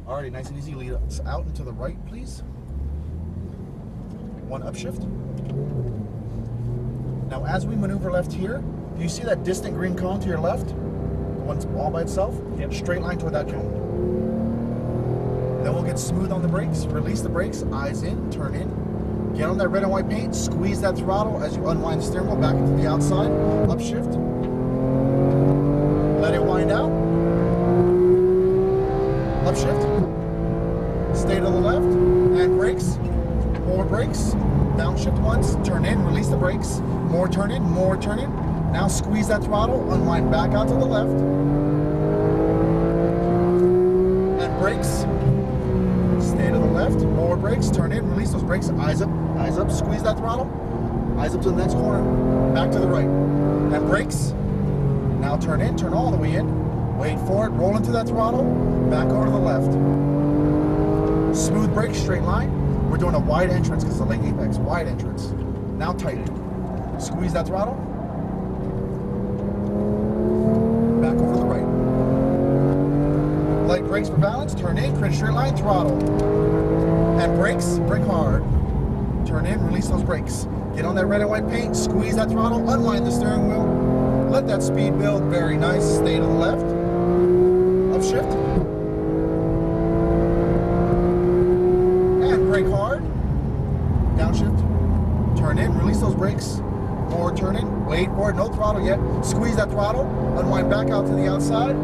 Alrighty, nice and easy. Lead us out and to the right, please. One upshift. Now, as we maneuver left here, do you see that distant green cone to your left? The one's all by itself? Yep. Straight line toward that cone. Then we'll get smooth on the brakes. Release the brakes, eyes in, turn in. Get on that red and white paint, squeeze that throttle as you unwind the steering wheel back into the outside. Upshift. Let it wind out. Upshift. Stay to the left. And brakes. More brakes. Downshift once. Turn in. Release the brakes. More turn in. More turn in. Now squeeze that throttle. Unwind back out to the left. And brakes. Stay to the left. More brakes. Turn in. Release those brakes. Eyes up. Eyes up. Squeeze that throttle. Eyes up to the next corner. Back to the right. And brakes. Now turn in. Turn all the way in. Wait for it. Roll into that throttle. Back over to the left. Smooth brakes. Straight line. We're doing a wide entrance because it's a late apex. Wide entrance. Now tight. Squeeze that throttle. Back over to the right. Light brakes for balance. Turn in. Create a straight line. Throttle. And brakes. Brake hard. Turn in. Release those brakes. Get on that red and white paint. Squeeze that throttle. Unwind the steering wheel. Let that speed build. Very nice. Stay to the left. Upshift. And brake hard. Downshift. Turn in. Release those brakes. More turn in. Wait for it. No throttle yet. Squeeze that throttle. Unwind back out to the outside.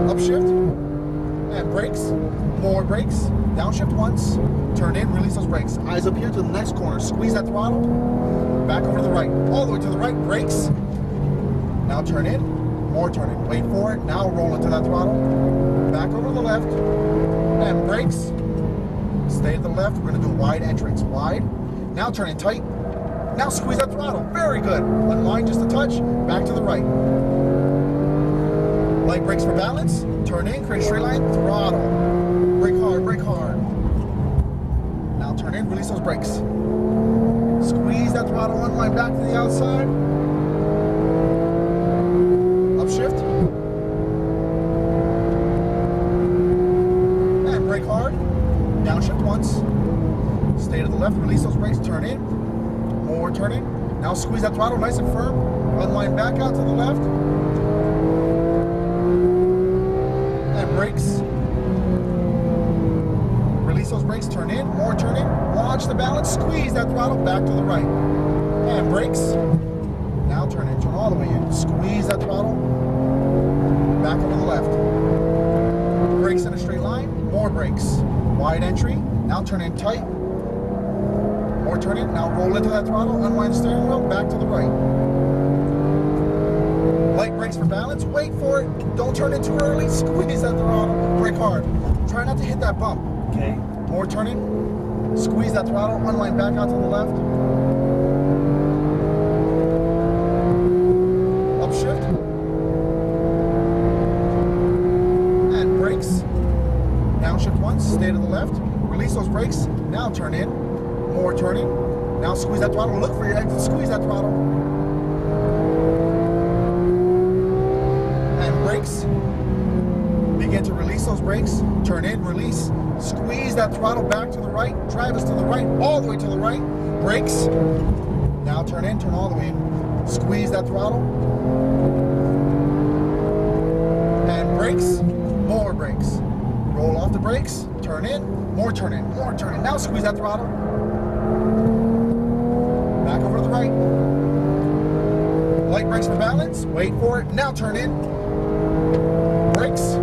Upshift. And brakes. More brakes. Downshift once. Turn in. Release those brakes. Eyes up here to the next corner. Squeeze that throttle. Back over to the right. All the way to the right. Brakes. Now turn in. More turn in. Wait for it. Now roll into that throttle. Back over to the left. And brakes. Stay to the left. We're going to do a wide entrance. Wide. Now turn in tight. Now squeeze that throttle. Very good. Unwind just a touch. Back to the right. Light brakes for balance. Turn in. Create a straight line. Throttle. Brake hard. Brake hard. Now turn in. Release those brakes. Squeeze that throttle. Unwind back to the outside. Upshift. And brake hard. Downshift once. Stay to the left. Release those brakes. Turn in. More turn in. Now squeeze that throttle nice and firm. Unwind back out to the left. And brakes. Release those brakes. Turn in. More turn in. Watch the balance. Squeeze that throttle back to the right. And brakes. Now turn in. Turn all the way in. Squeeze that throttle. Back over to the left. Brakes in a straight line. More brakes. Wide entry. Now turn in tight. More turn in. Now roll into that throttle. Unwind the steering wheel. Back to the right. Light brakes for balance. Wait for it. Don't turn in too early. Squeeze that throttle. Brake hard. Try not to hit that bump. Okay. More turn in. Squeeze that throttle. Unwind back out to the left. Upshift. And brakes. Downshift once. Stay to the left. Release those brakes. Now turn in. More turn in. Now squeeze that throttle. Look for your exit. Squeeze that throttle. And brakes. Begin to release those brakes. Turn in. Release. Squeeze that throttle back to the right. Drive us to the right. All the way to the right. Brakes. Now turn in. Turn all the way in. Squeeze that throttle. And brakes. More brakes. Roll off the brakes. Turn in. More turn in. More turn in. Now squeeze that throttle. Back over to the right. Light brakes for balance. Wait for it. Now turn in. Brakes.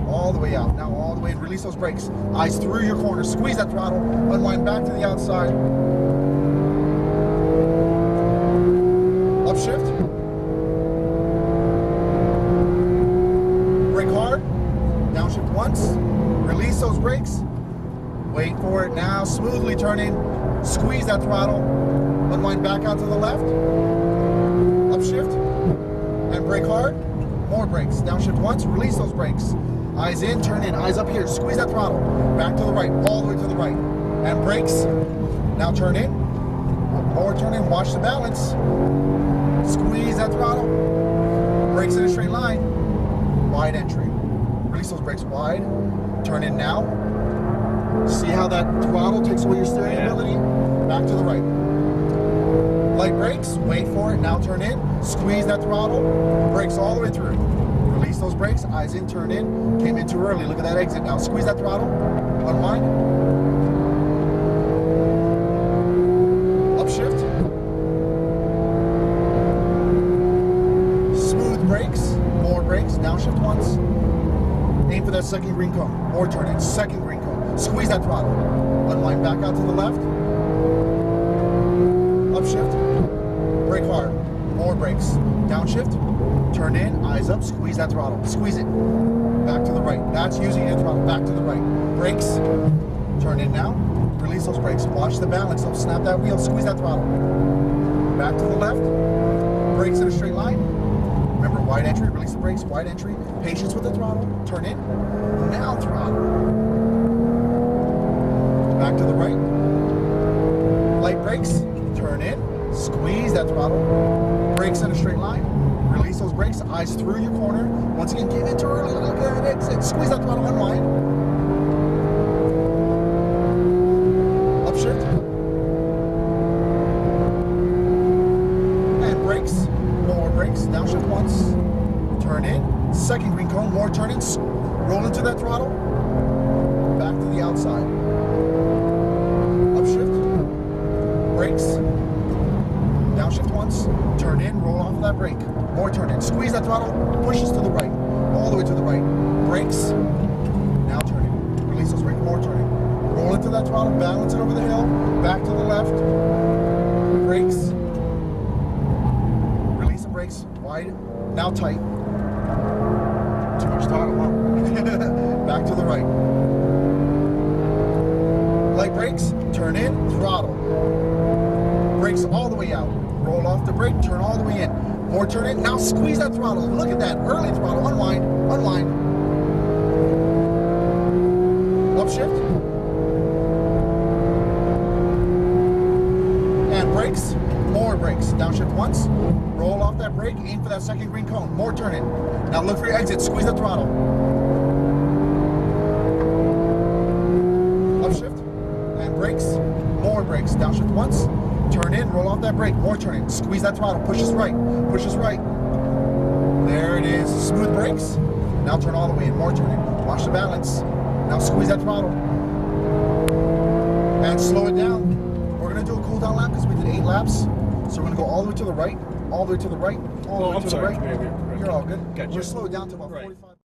All the way out. Now all the way in. Release those brakes. Eyes through your corner. Squeeze that throttle. Unwind back to the outside. Upshift. Brake hard. Downshift once. Release those brakes. Wait for it. Now smoothly turn in. Squeeze that throttle. Unwind back out to the left. Upshift. And brake hard. More brakes. Downshift once. Release those brakes. Eyes in. Turn in. Eyes up here. Squeeze that throttle. Back to the right. All the way to the right. And brakes. Now turn in. More turn in. Watch the balance. Squeeze that throttle. Brakes in a straight line. Wide entry. Release those brakes wide. Turn in now. See how that throttle takes away your steering ability? Back to the right. Light brakes, wait for it, now turn in. Squeeze that throttle, brakes all the way through. Release those brakes, eyes in, turn in. Came in too early, look at that exit now. Squeeze that throttle, unwind. Upshift. Smooth brakes, more brakes, downshift once. Aim for that second green cone, more turn in, second green cone. Squeeze that throttle, unwind back out to the left. Upshift, brake hard, more brakes, downshift, turn in, eyes up, squeeze that throttle, squeeze it, back to the right, that's using your throttle, back to the right, brakes, turn in now, release those brakes, watch the balance, don't snap that wheel, squeeze that throttle, back to the left, brakes in a straight line, remember wide entry, release the brakes, wide entry, patience with the throttle, turn in, now throttle, back to the right, light brakes, turn in, squeeze that throttle, brakes in a straight line, release those brakes, eyes through your corner, once again, get into early, look at that exit, squeeze that throttle, unwind, upshift, and brakes, more brakes, downshift once, turn in, second green cone, more turn in, roll into that throttle, back to the outside, upshift, brakes, downshift once, turn in, roll off of that brake, more turn in, squeeze that throttle, pushes to the right, all the way to the right, brakes, now turn in, release those brakes, more turn in, roll into that throttle, balance it over the hill, back to the left, brakes, release the brakes, wide, now tight, too much throttle, huh? Back to the right, light brakes, turn in, throttle, brakes all the way out. Roll off the brake, turn all the way in. More turn in, now squeeze that throttle. Look at that, early throttle, unwind, unwind. Upshift. And brakes, more brakes. Downshift once, roll off that brake, aim for that second green cone. More turn in. Now look for your exit, squeeze the throttle. Upshift. And brakes, more brakes. Downshift once. Turn in, roll off that brake, more turn in, squeeze that throttle, pushes right, pushes right. There it is, smooth brakes. Now turn all the way in, more turn in, watch the balance. Now squeeze that throttle. And slow it down. We're gonna do a cool down lap because we did 8 laps. So we're gonna go all the way to the right, all the way to the right, all the way to the right. Right. You're all good. Gotcha. We'll slow it down to about Right. 45.